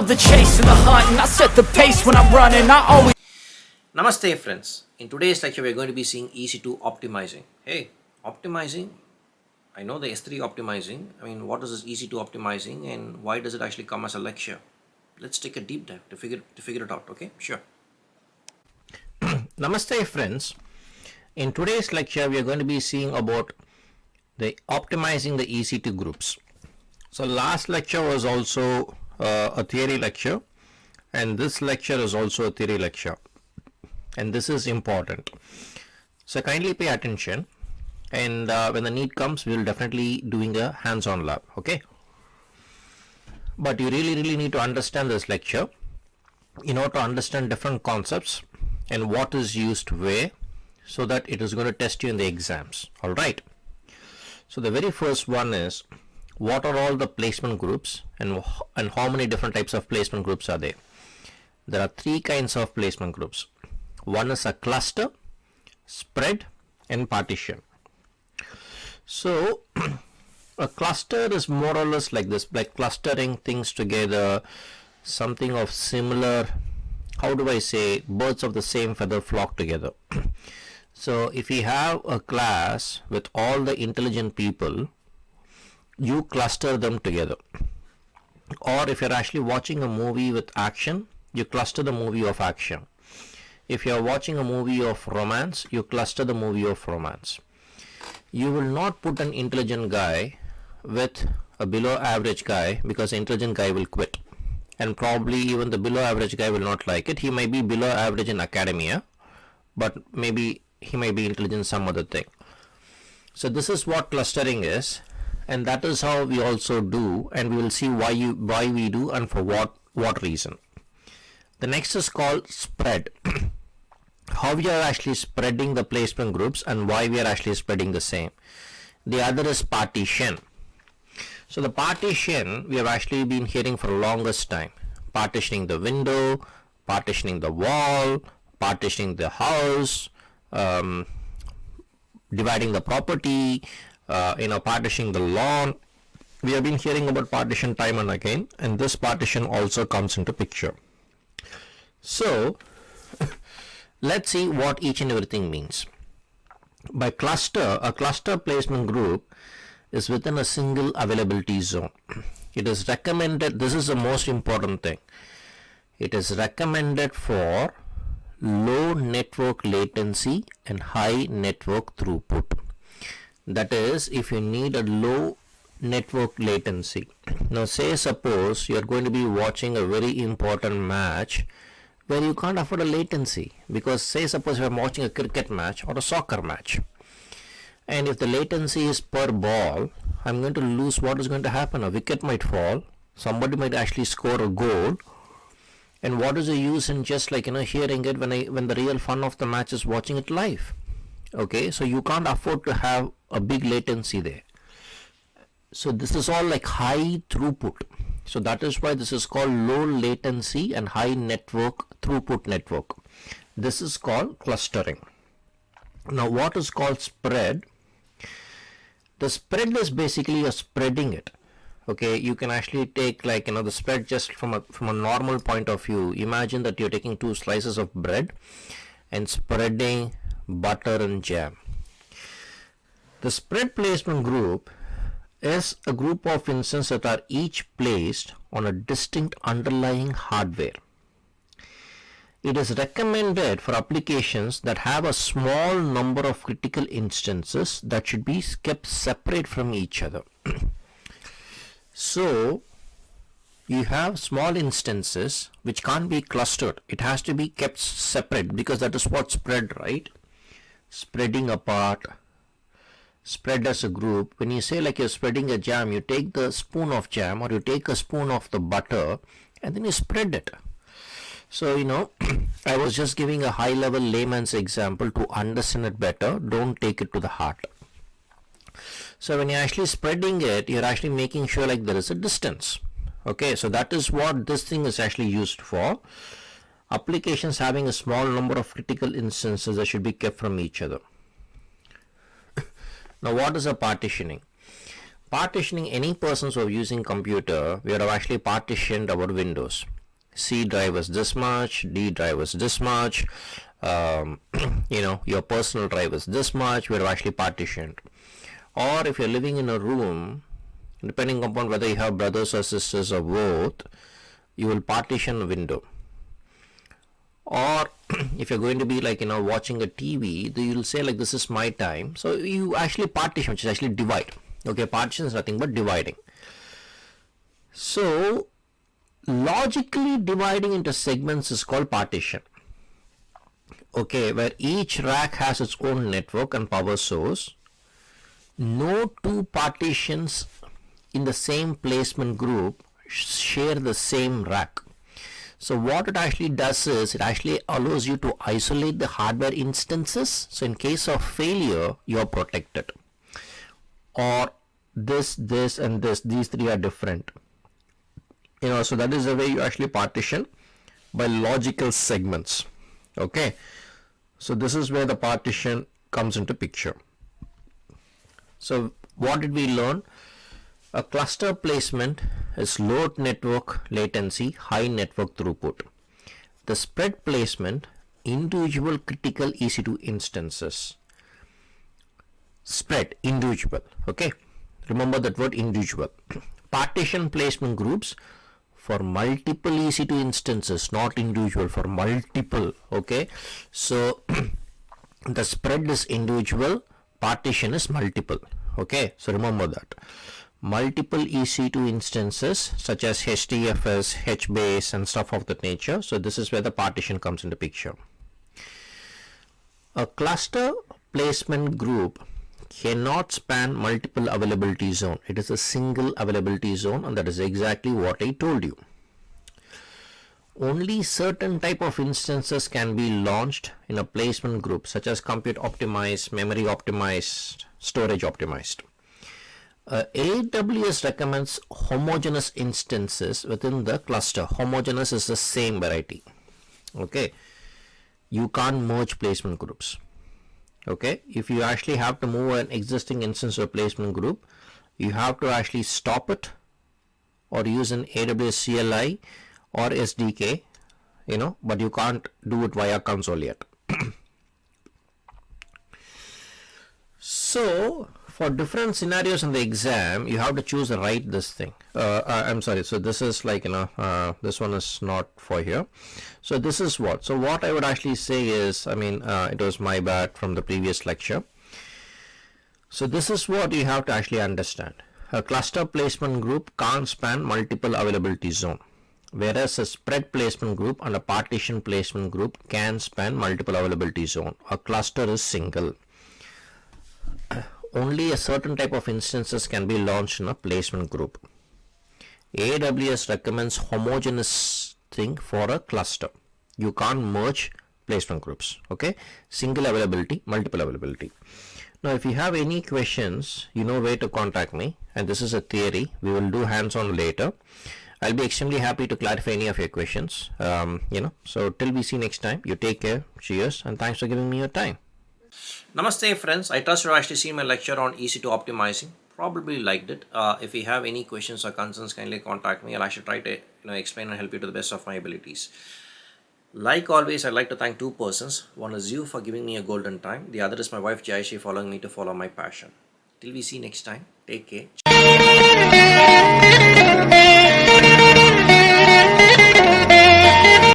love the chase and the hunt, and I set the pace when I'm running. I always Namaste friends. In today's lecture we're going to be seeing EC2 optimizing. Hey, optimizing? I know the S3 optimizing. I mean, what is this EC2 optimizing and why does it actually come as a lecture? Let's take a deep dive to figure it out, okay? Sure. Namaste friends. In today's lecture we are going to be seeing about the optimizing the EC2 groups. So last lecture was also a theory lecture, and this lecture is also a theory lecture, and this is important, so kindly pay attention, and when the need comes we will definitely doing a hands-on lab, okay? But you really need to understand this lecture in order to understand different concepts and what is used where, so that it is going to test you in the exams. All right, so the very first one is, what are all the placement groups and how many different types of placement groups are there? There are three kinds of placement groups. One is a cluster, spread, and partition. So a cluster is more or less like this, like clustering things together, something of similar, how do I say, birds of the same feather flock together. So if we have a class with all the intelligent people, you cluster them together. Or if you're actually watching a movie with action, you cluster the movie of action. If you're watching a movie of romance, you cluster the movie of romance. You will not put an intelligent guy with a below average guy, because the intelligent guy will quit, and probably even the below average guy will not like it. He might be below average in academia, but maybe he might be intelligent in some other thing. So this is what clustering is, and that is how we also do, and we will see why we do and for what reason. The next is called spread. How we are actually spreading the placement groups and why we are actually spreading the same. The other is partition. So the partition we have actually been hearing for the longest time. Partitioning the window, partitioning the wall, partitioning the house, dividing the property, partitioning the lawn. We have been hearing about partition time and again, and this partition also comes into picture. So let's see what each and everything means. By cluster, a cluster placement group is within a single availability zone. It is recommended, this is the most important thing, it is recommended for low network latency and high network throughput. That is, if you need a low network latency. Now say suppose you are going to be watching a very important match where you can't afford a latency, because say suppose you are watching a cricket match or a soccer match, and if the latency is per ball, I'm going to lose. What is going to happen? A wicket might fall, somebody might actually score a goal, and what is the use in just hearing it when the real fun of the match is watching it live? Okay, so you can't afford to have a big latency there. So this is all like high throughput. So that is why this is called low latency and high network throughput network. This is called clustering. Now what is called spread? The spread is basically a spreading it. Okay, you can actually take the spread just from a normal point of view. Imagine that you're taking two slices of bread and spreading butter and jam. The spread placement group is a group of instances that are each placed on a distinct underlying hardware. It is recommended for applications that have a small number of critical instances that should be kept separate from each other. So you have small instances which can't be clustered. It has to be kept separate, because that is what spread, right? Spreading apart. Spread as a group. When you say like you're spreading a jam, you take the spoon of jam or you take a spoon of the butter and then you spread it. So I was just giving a high level layman's example to understand it better. Don't take it to the heart. So when you're actually spreading it, you're actually making sure like there is a distance. Okay, so that is what this thing is actually used for. Applications having a small number of critical instances that should be kept from each other. Now what is a partitioning? partitioning any persons who are using computer, we have actually partitioned our windows. C drive is this much, D drive is this much, your personal drive is this much, we have actually partitioned. Or if you're living in a room, depending upon whether you have brothers or sisters or both, you will partition a window. Or if you're going to be watching a TV, you'll say this is my time. So you actually partition, which is actually divide. Okay, partition is nothing but dividing. So logically dividing into segments is called partition. Okay, where each rack has its own network and power source. No two partitions in the same placement group share the same rack. So what it actually does is it actually allows you to isolate the hardware instances. So in case of failure, you are protected. Or this, and this, these three are different. So that is the way you actually partition, by logical segments. Okay. So this is where the partition comes into picture. So what did we learn? A cluster placement is low network latency, high network throughput. The spread placement, individual critical EC2 instances. Spread, individual. Okay. Remember that word, individual. Partition placement groups for multiple EC2 instances, not individual, for multiple. Okay. So the spread is individual, partition is multiple. Okay. So remember that. Multiple EC2 instances such as HDFS, HBase and stuff of that nature. So this is where the partition comes into picture. A cluster placement group cannot span multiple availability zone. It is a single availability zone, and that is exactly what I told you. Only certain type of instances can be launched in a placement group, such as compute optimized, memory optimized, storage optimized. AWS recommends homogeneous instances within the cluster. Homogeneous is the same variety. Okay. You can't merge placement groups. Okay. If you actually have to move an existing instance to a placement group, you have to actually stop it or use an AWS CLI or SDK, but you can't do it via console yet. So for different scenarios in the exam, you have to choose the right this thing. I'm sorry. So this is this one is not for here. So this is what. So what I would actually say is, it was my bad from the previous lecture. So this is what you have to actually understand. A cluster placement group can't span multiple availability zone, whereas a spread placement group and a partition placement group can span multiple availability zone. A cluster is single. Only a certain type of instances can be launched in a placement group. AWS recommends homogeneous thing for a cluster. You can't merge placement groups. Okay, single availability, multiple availability. Now if you have any questions, you know where to contact me, and this is a theory. We will do hands-on later. I'll be extremely happy to clarify any of your questions. So till we see next time, you take care. Cheers, and thanks for giving me your time. Namaste friends, I trust you actually seen my lecture on EC2 optimizing. Probably liked it. If you have any questions or concerns, kindly contact me. I'll actually try to explain and help you to the best of my abilities. Like always, I'd like to thank two persons. One is you for giving me a golden time. The other is my wife Jaishi following me to follow my passion. Till we see next time, take care.